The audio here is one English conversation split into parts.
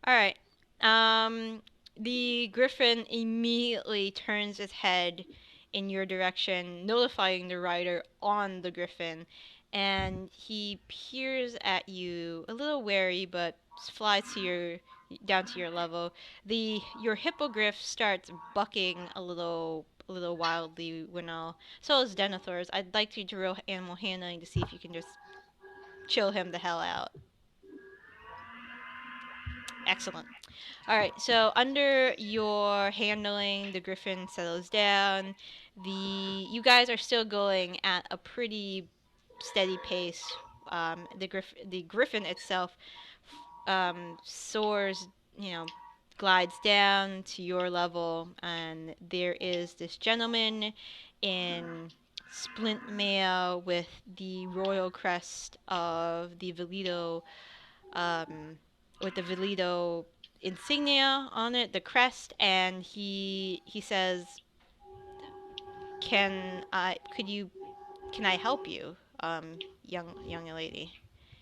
All right. The griffin immediately turns its head in your direction, notifying the rider on the griffin, and he peers at you, a little wary, but flies to your down to your level. The your hippogriff starts bucking a little wildly when so is Denethor's. I'd like you to roll animal handling to see if you can just chill him the hell out. Excellent. All right, so under your handling, the griffin settles down. You guys are still going at a pretty steady pace. The griffin itself soars, you know, glides down to your level, and there is this gentleman in splint mail with the royal crest of the Velito um, with the Velido insignia on it, the crest, and he says, can I help you, young lady?"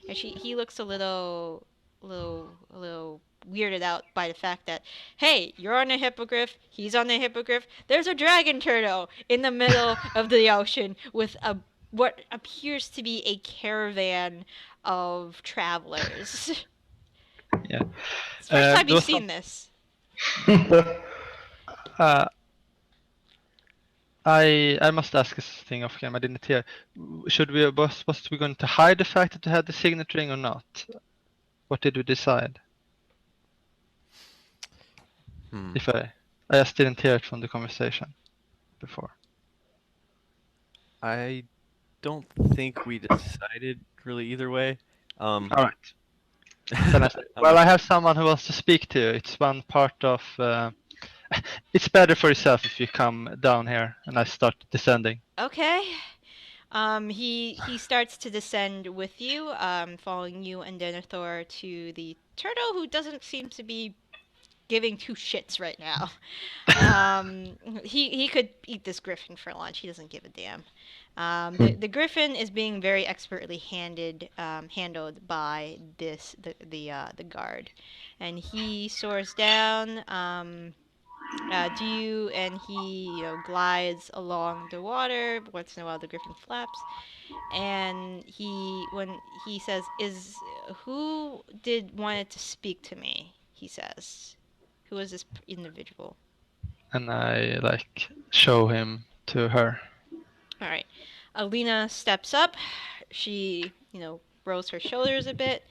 And he looks a little weirded out by the fact that, hey, you're on a hippogriff, he's on a hippogriff. There's a dragon turtle in the middle of the ocean with a what appears to be a caravan of travelers. Yeah. It's the first time There you've was some. seen this. Uh, I must ask this thing off camera. I didn't hear. Should we was supposed to be going to hide the fact that we had the signet ring or not? What did we decide? Hmm. If I just didn't hear it from the conversation before. I don't think we decided really either way. All right. Then I say, I'm well, not I sure. have someone who wants to speak to you. It's one part of. It's better for yourself if you come down here, and I start descending. Okay. He starts to descend with you, following you and Denethor to the turtle, who doesn't seem to be giving two shits right now. He could eat this griffin for lunch. He doesn't give a damn. The griffin is being very expertly handled by the guard, and he soars down. And he glides along the water. Once in a while, the griffin flaps, and when he says, "Is who did wanted to speak to me?" He says, "Who is this individual?" And I like show him to her. All right. Alina steps up. She, rolls her shoulders a bit,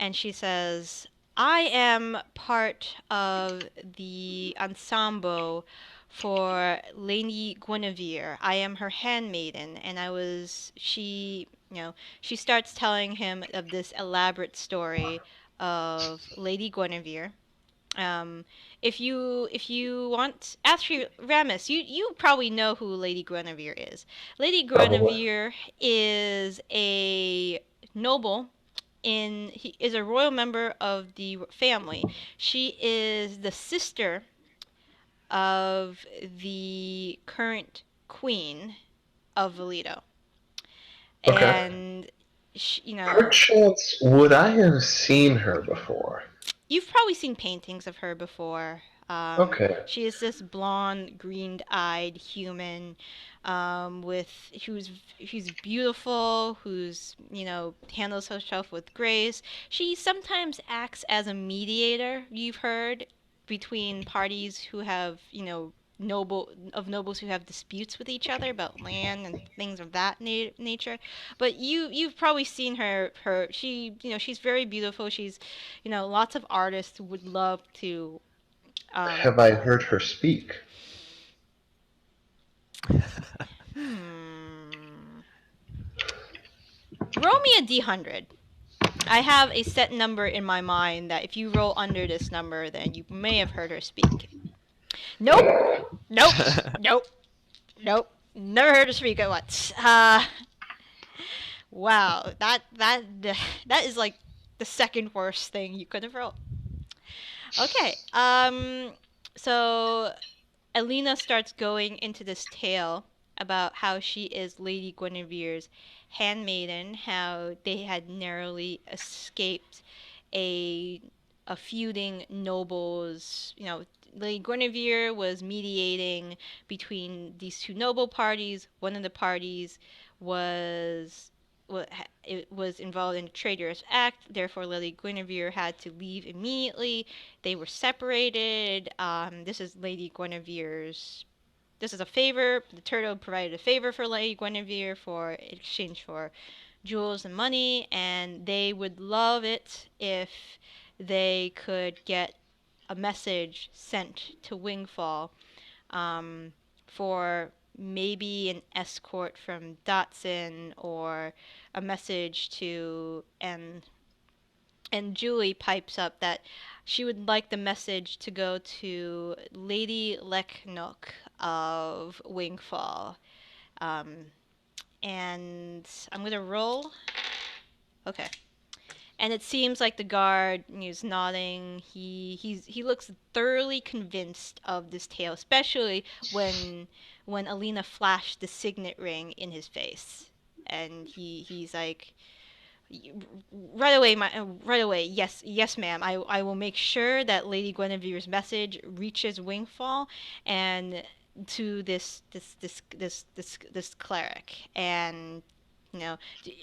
and she says, "I am part of the ensemble for Lady Guinevere. I am her handmaiden, and she starts telling him of this elaborate story of Lady Guinevere. Um, if you want, actually, Ramus, you probably know who Lady Guinevere is. Lady Probably. Guinevere is a noble he is a royal member of the family. She is the sister of the current queen of Valido. Okay. And Perchance, would I have seen her before? you've probably seen paintings of her before. Okay. She is this blonde, green-eyed human, who's beautiful, who's handles herself with grace. She sometimes acts as a mediator. You've heard between parties who have nobles who have disputes with each other about land and things of that nature. But you've probably seen her. She's very beautiful. Lots of artists would love to. Um, Have I heard her speak? hmm. Roll me a d100. I have a set number in my mind that if you roll under this number, then you may have heard her speak. Nope. Nope. Nope. Nope. Never heard her speak at once. Wow. That is like the second worst thing you could have rolled. Okay. So Alina starts going into this tale about how she is Lady Guinevere's handmaiden, how they had narrowly escaped a feuding nobles. Lady Guinevere was mediating between these two noble parties. One of the parties was it was involved in a traitorous act. Therefore, Lady Guinevere had to leave immediately. They were separated. This is Lady Guinevere's. This is a favor. The turtle provided a favor for Lady Guinevere for in exchange for jewels and money, and they would love it if they could get a message sent to Wingfall for maybe an escort from Dotson or a message to and Julie pipes up that she would like the message to go to Lady Leknook of Wingfall. And I'm gonna roll. Okay. And it seems like the guard is nodding. He looks thoroughly convinced of this tale, especially when Alina flashed the signet ring in his face, and he's like, right away, yes, ma'am. I will make sure that Lady Guinevere's message reaches Wingfall and to this cleric. And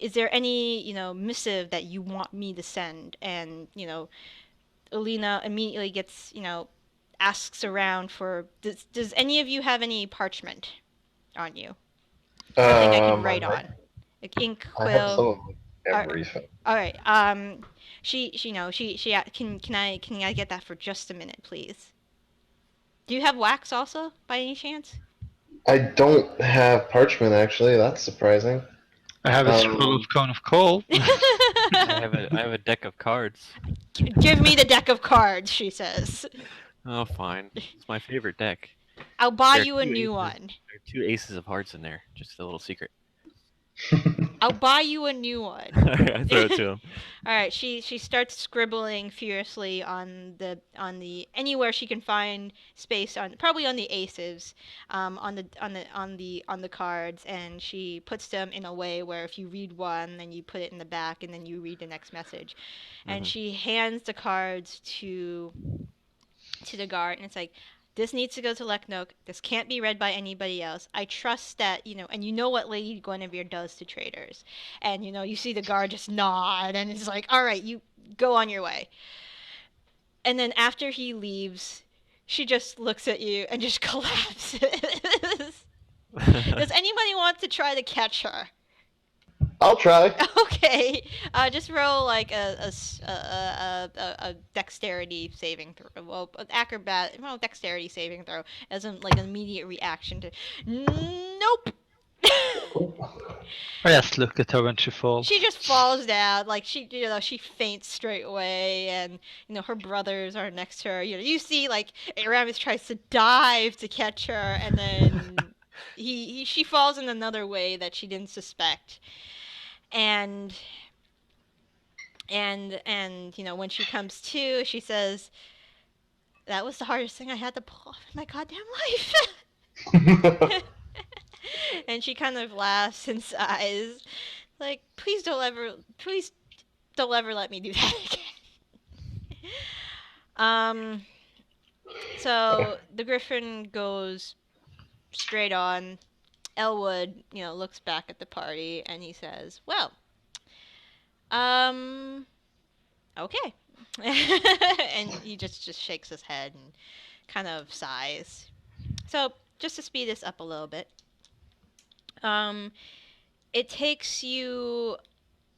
is there any missive that you want me to send? And Alina immediately gets asks around for does any of you have any parchment on you? Something I can write on, like ink, I have some quill. of everything. All right. Can I get that for just a minute, please? Do you have wax also, by any chance? I don't have parchment, actually. That's surprising. I have a scroll of cone of coal. I have a deck of cards. Give me the deck of cards, she says. Oh, fine. It's my favorite deck. I'll buy There are you a two new aces. one. There are 2 aces of hearts in there. Just a little secret. I'll buy you a new one. I throw it to him. All right, she starts scribbling furiously on the anywhere she can find space on, probably on the aces, on the cards, and she puts them in a way where if you read one, then you put it in the back, and then you read the next message, and she hands the cards to the guard, and it's like, this needs to go to Leknook. This can't be read by anybody else. I trust that, and you know what Lady Guinevere does to traitors. And, you see the guard just nod, and it's like, all right, you go on your way. And then after he leaves, she just looks at you and just collapses. Does anybody want to try to catch her? I'll try. Okay, just roll like a dexterity saving throw. Well, dexterity saving throw as like an immediate reaction to. Nope. I just look at her when she falls. She just falls down, like she faints straight away, and her brothers are next to her. You see like Ramas tries to dive to catch her, and then she falls in another way that she didn't suspect. And when she comes to, she says, that was the hardest thing I had to pull off in my goddamn life. And she kind of laughs and sighs, like, please don't ever let me do that again. So the griffin goes straight on. Elwood, looks back at the party and he says, well, okay. And he just shakes his head and kind of sighs. So, just to speed this up a little bit, it takes you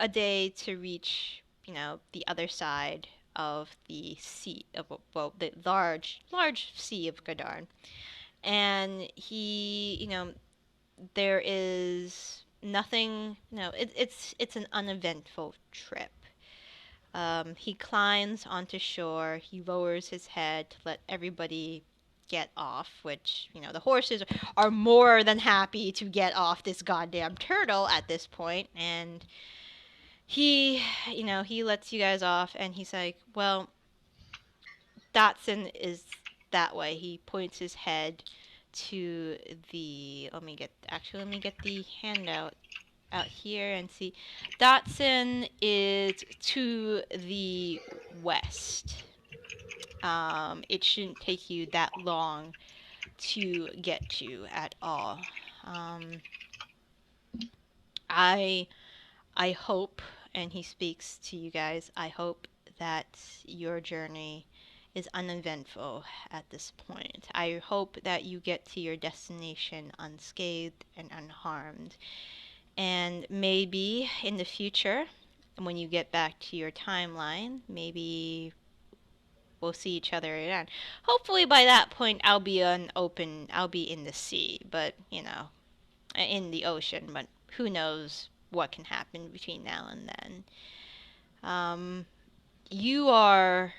a day to reach, the other side of the sea, the large sea of Gadarn. And he, there is nothing, it's an uneventful trip. He climbs onto shore, he lowers his head to let everybody get off, which, the horses are more than happy to get off this goddamn turtle at this point, and he lets you guys off, and he's like, well, Dotson is that way. He points his head to the, let me get the handout out here and see. Dotson is to the west. it shouldn't take you that long to get to at all. Um, I I hope, and he speaks to you guys, I hope that your journey is uneventful at this point. I hope that you get to your destination unscathed and unharmed. And maybe in the future, when you get back to your timeline, maybe we'll see each other again. Hopefully by that point I'll be in the sea, but in the ocean, but who knows what can happen between now and then. Um, you are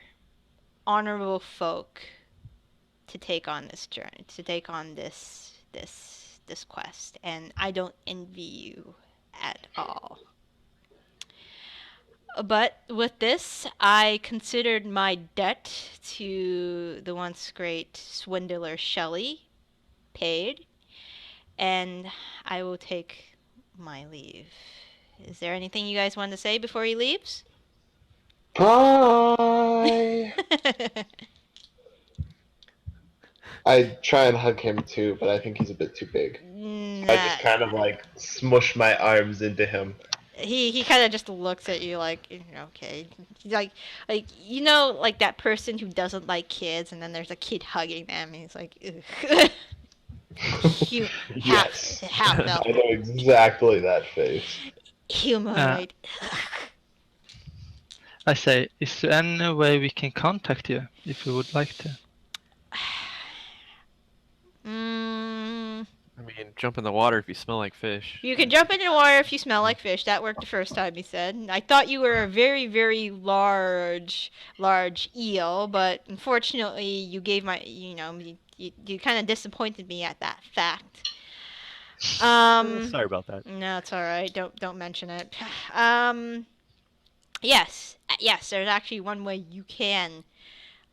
honorable folk to take on this journey, to take on this quest, and I don't envy you at all. But with this, I considered my debt to the once great swindler Shelley paid, and I will take my leave. Is there anything you guys want to say before he leaves? Bye. I try and hug him too, but I think he's a bit too big. I Nah. just kind of like smush my arms into him. He kind of just looks at you like, okay. He's like like that person who doesn't like kids, and then there's a kid hugging them, and he's like, ugh. Yes. Half elf. I know exactly that face. Humanoid. I say, is there any way we can contact you if you would like to? I mean, jump in the water if you smell like fish. You can jump into the water if you smell like fish. That worked the first time, he said. I thought you were a very, very large eel, but unfortunately, you gave you kind of disappointed me at that fact. Sorry about that. No, it's all right. Don't mention it. Yes, there's actually one way you can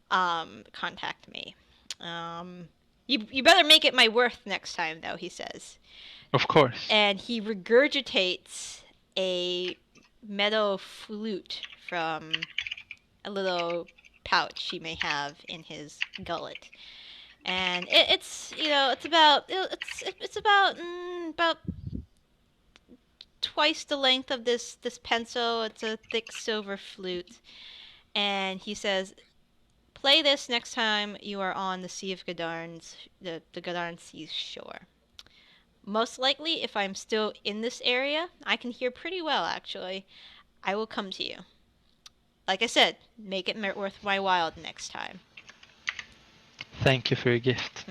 contact me. You better make it my worth next time, though, he says. Of course. And he regurgitates a metal flute from a little pouch he may have in his gullet. And it's about twice the length of this pencil. It's a thick silver flute. And he says, play this next time you are on the Sea of Gadarn's the Gadarn Sea's shore. Most likely, if I'm still in this area, I can hear pretty well, actually. I will come to you. Like I said, make it worth my while next time. Thank you for your gift.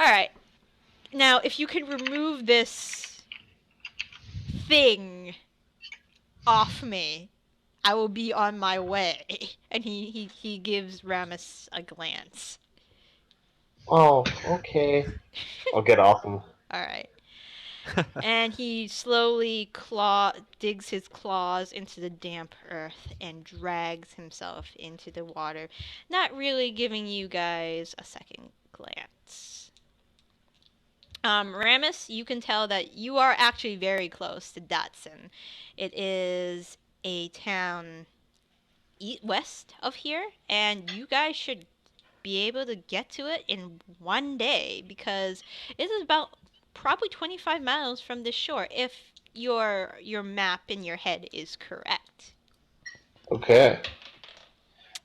Alright. Now, if you can remove this thing off me, I will be on my way. And he gives Ramas a glance. Oh, okay. I'll get off him. Alright. And he slowly digs his claws into the damp earth and drags himself into the water, not really giving you guys a second glance. Ramus, you can tell that you are actually very close to Datsun. It is a town west of here, and you guys should be able to get to it in one day because it is about probably 25 miles from the shore if your map in your head is correct. Okay.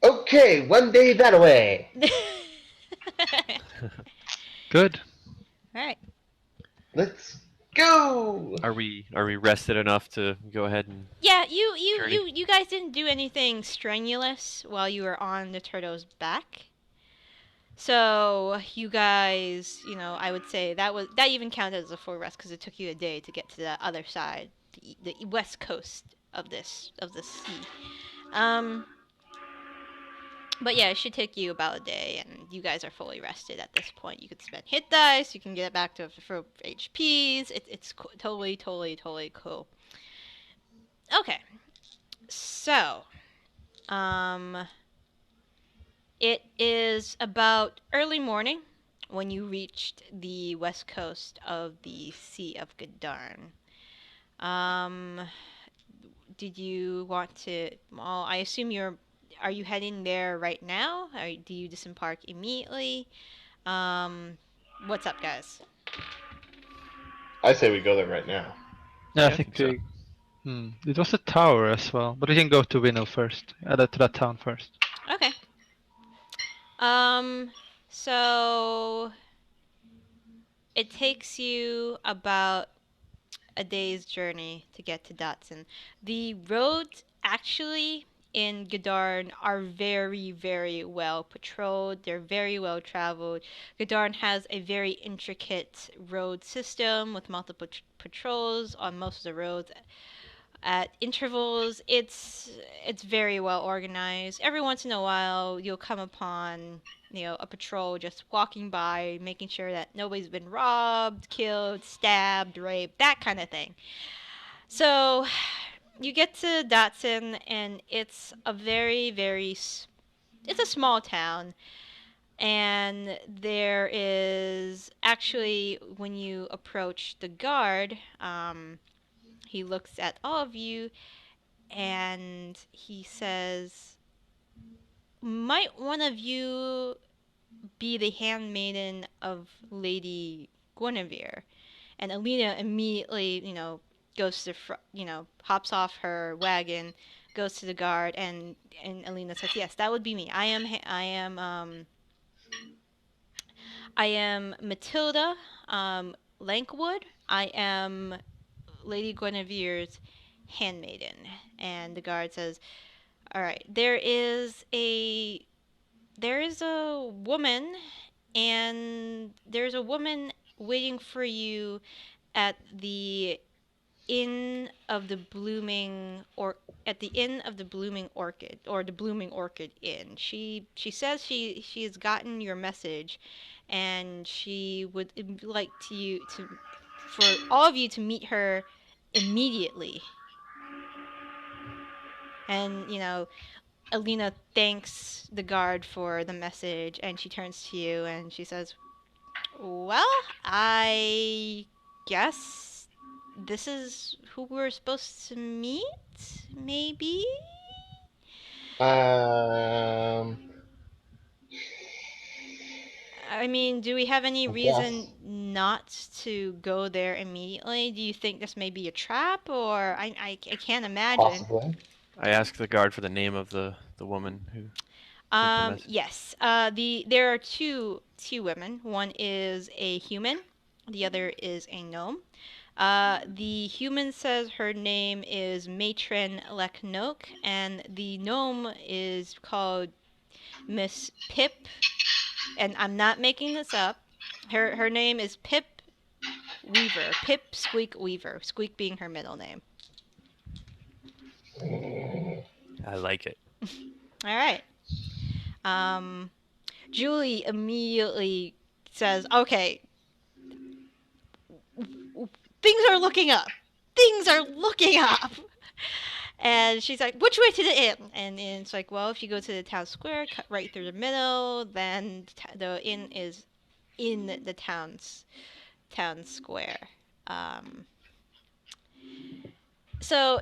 Okay, one day that way. Good. All right. Let's go. Are we rested enough to go ahead and? Yeah, Journey? you guys didn't do anything strenuous while you were on the turtle's back. So you guys, I would say that even counted as a full rest because it took you a day to get to the other side, the west coast of the sea. But yeah, it should take you about a day, and you guys are fully rested at this point. You could spend hit dice, you can get it back to for HPs. It's totally cool. Okay, so it is about early morning when you reached the west coast of the Sea of Gadarn. Did you want to? Well, I assume you're are you heading there right now? Do you disembark immediately? What's up, guys? I say we go there right now. Yeah, I I think think so. we. It was a tower as well, but we can go to Hwinnil first. To that town first. Okay. Um, so it takes you about a day's journey to get to Datsun. The roads actually in Gadarn are very, very well patrolled. They're very well traveled. Gadarn has a very intricate road system with multiple patrols on most of the roads at intervals. It's very well organized. Every once in a while, you'll come upon a patrol just walking by, making sure that nobody's been robbed, killed, stabbed, raped, that kind of thing. So you get to Datsun, and it's a very, it's a small town. And there is actually, when you approach the guard, he looks at all of you and he says, "Might one of you be the handmaiden of Lady Guinevere?" And Alina immediately, goes to hops off her wagon, goes to the guard, and Alina says, "Yes, that would be me. I am Matilda Lankwood. I am Lady Guinevere's handmaiden." And the guard says, "All right, there is a woman, and there's a woman waiting for you at the inn of the blooming or at the inn of the blooming orchid, or the blooming orchid inn. She says she has gotten your message, and she would like for all of you to meet her immediately." And Alina thanks the guard for the message, and she turns to you and she says, "Well, I guess this is who we're supposed to meet, maybe?" Um, I mean, do we have any I guess reason not to go there immediately? Do you think this may be a trap, or I can't imagine. possibly. I asked the guard for the name of the woman who sent the message. Yes. There are two women. One is a human, the other is a gnome. The human says her name is Matron Leknoke, and the gnome is called Miss Pip, and I'm not making this up. Her name is Pip Weaver. Pip Squeak Weaver. Squeak being her middle name. I like it. All right. Julie immediately says, "Okay, things are looking up. Things are looking up." And she's like, "Which way to the inn?" And it's like, "Well, if you go to the town square, cut right through the middle, then the inn is in the town square." So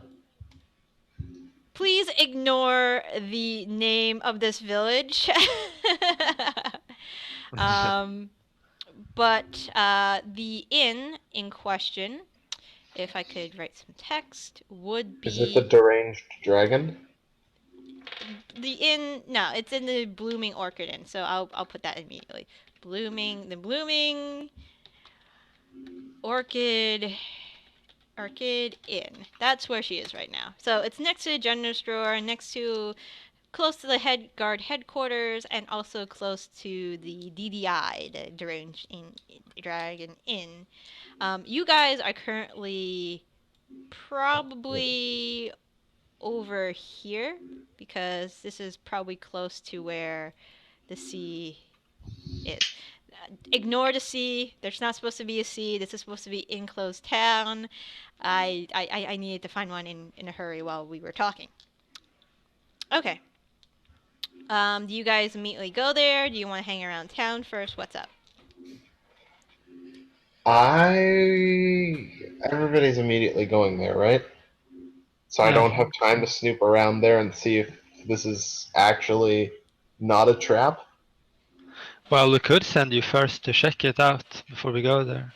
please ignore the name of this village. But the inn in question, if I could write some text, would Is it the be deranged dragon? the inn. No, it's in the Blooming Orchid Inn, so I'll put that immediately. The Blooming Orchid Inn. That's where she is right now. So it's next to the general store, close to the head guard headquarters, and also close to the DDI, the Dragon Inn. You guys are currently probably over here, because this is probably close to where the sea is. Ignore the sea. There's not supposed to be a sea. This is supposed to be enclosed town. I needed to find one in a hurry while we were talking. Okay. Do you guys immediately go there? Do you want to hang around town first? What's up? Everybody's immediately going there, right? So I Yeah. don't have time to snoop around there and see if this is actually not a trap? Well, we could send you first to check it out before we go there,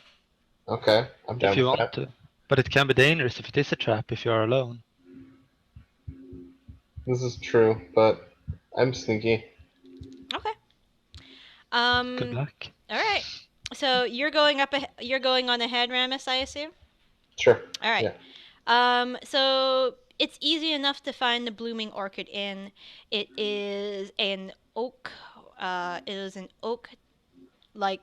Okay, I'm down if you with want that. to. But it can be dangerous if it is a trap if you are alone. This is true, but I'm sneaky. Okay. Good luck. All right. So you're going you're going on ahead, Ramus, I assume. Sure. All right. Yeah. So it's easy enough to find the Blooming Orchid Inn. It is an oak. It is an oak, like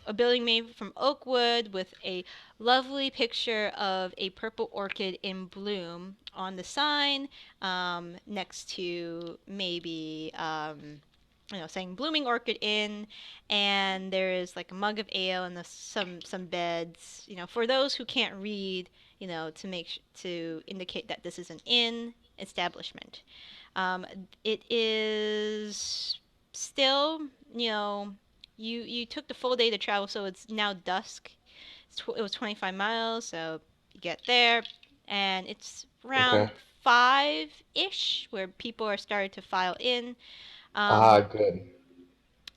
a building made from oak wood with a lovely picture of a purple orchid in bloom on the sign, next to maybe saying Blooming Orchid Inn, and there is like a mug of ale and some beds, for those who can't read, to indicate that this is an inn establishment. Um, it is still, you took the full day to travel, so it's now dusk. It was 25 miles, so you get there, and it's around Okay. 5-ish where people are starting to file in. Good.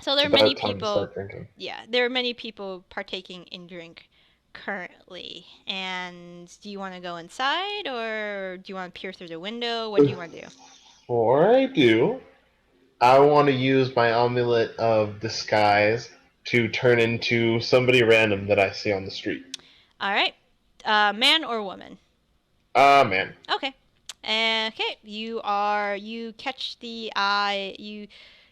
So there It's are many about time to people, start drinking. yeah, there are many people partaking in drink currently. And do you want to go inside, or do you want to peer through the window? What do you want to do? Before I do, I want to use my amulet of disguise to turn into somebody random that I see on the street. All right. Man or woman? Man. Okay. Okay. You catch the eye.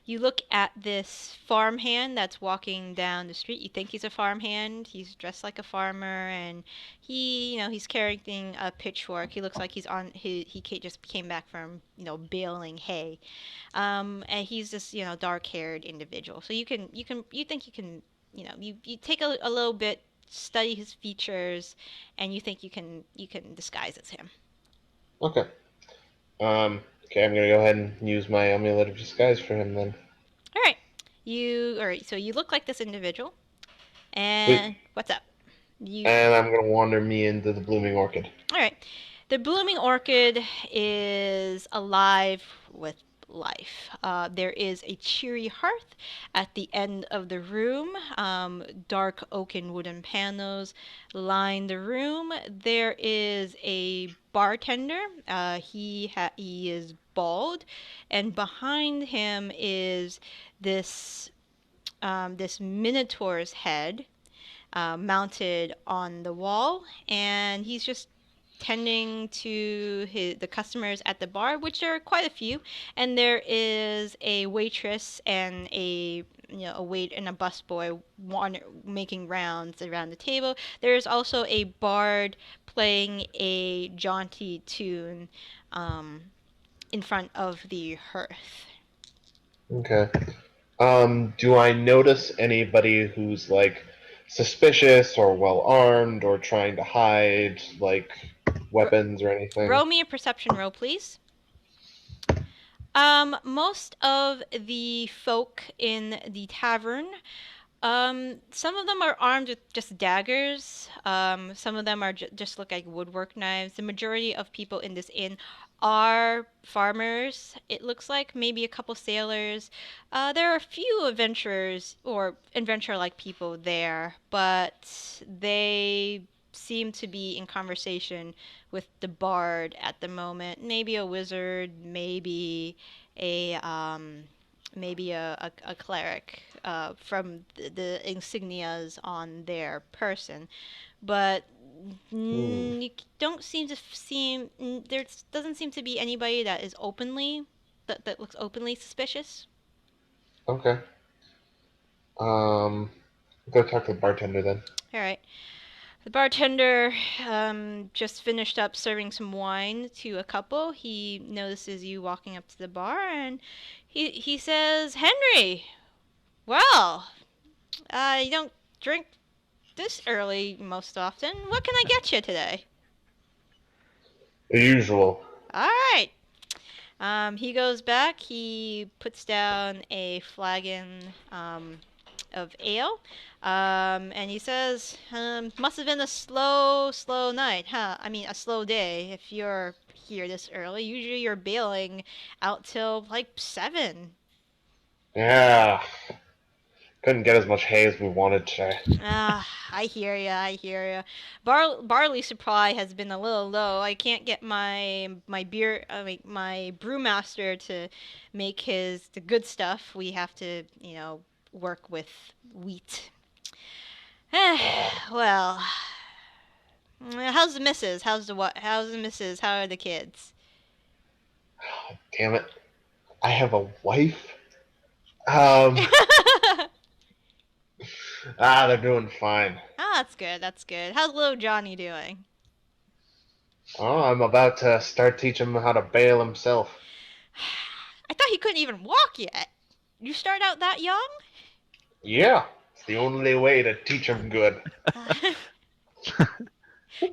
You look at this farmhand that's walking down the street. You think he's a farmhand. He's dressed like a farmer, and he's carrying a pitchfork. He looks like just came back from, baling hay. And he's this, dark-haired individual. So you think you can, you take a little bit, study his features, and you think you can disguise as him. Okay. Okay, I'm gonna go ahead and use my amulet of disguise for him then. All right. All right. So you look like this individual, and Sweet. what's up? And I'm gonna wander me into the blooming orchid. All right. The blooming orchid is alive with life. There is a cheery hearth at the end of the room. Dark oaken wooden panels line the room. There is a bartender. He is bald, and behind him is this this minotaur's head, mounted on the wall, and he's just tending to the customers at the bar, which there are quite a few, and there is a waitress and a wait and a busboy making rounds around the table. There is also a bard playing a jaunty tune, in front of the hearth. Okay. Do I notice anybody who's like suspicious or well armed or trying to hide like weapons or anything? Roll me a perception roll, please. Most of the folk in the tavern, some of them are armed with just daggers. Some of them are just look like woodwork knives. The majority of people in this inn are farmers. It looks like maybe a couple sailors. There are a few adventurers or adventurer-like people there, but they seem to be in conversation with the bard at the moment. Maybe a wizard, a maybe a cleric, from the insignias on their person, but you don't seem to there doesn't seem to be anybody that is that looks openly suspicious. Okay. Go talk to the bartender then. All right. The bartender just finished up serving some wine to a couple. He notices you walking up to the bar, and he says, "Henry, well, you don't drink this early most often. What can I get you today?" The usual. All right. He goes back. He puts down a flagon of ale, and he says, "Must have been a slow night, huh? I mean, a slow day. If you're here this early. Usually you're bailing out till like 7. Yeah. Couldn't get as much hay as we wanted today. I hear ya. I hear ya. Barley supply has been a little low. I can't get my beer, my brewmaster to make the good stuff. We have to, work with wheat. Well, how's the missus? How's the what? How's the missus? How are the kids? Damn it. I have a wife? Um, they're doing fine. That's good. That's good. How's little Johnny doing? Oh, I'm about to start teaching him how to bail himself. I thought he couldn't even walk yet. You start out that young? Yeah, it's the only way to teach him good.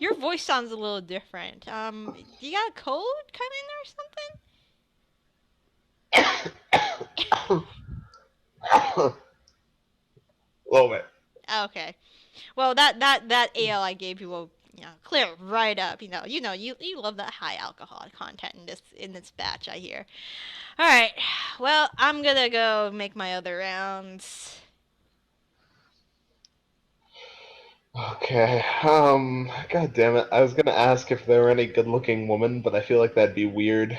Your voice sounds a little different. You got a cold coming or something? A little bit. Okay. Well, that ale I gave you will clear right up. You love that high alcohol content in this batch. I hear. All right. Well, I'm gonna go make my other rounds. Okay, god damn it. I was gonna ask if there were any good-looking women, but I feel like that'd be weird.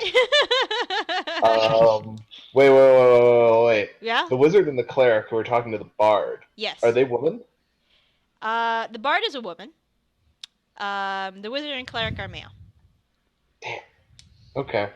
Wait. Yeah? The wizard and the cleric who were talking to the bard, Yes. are they women? The bard is a woman. The wizard and cleric are male. Okay.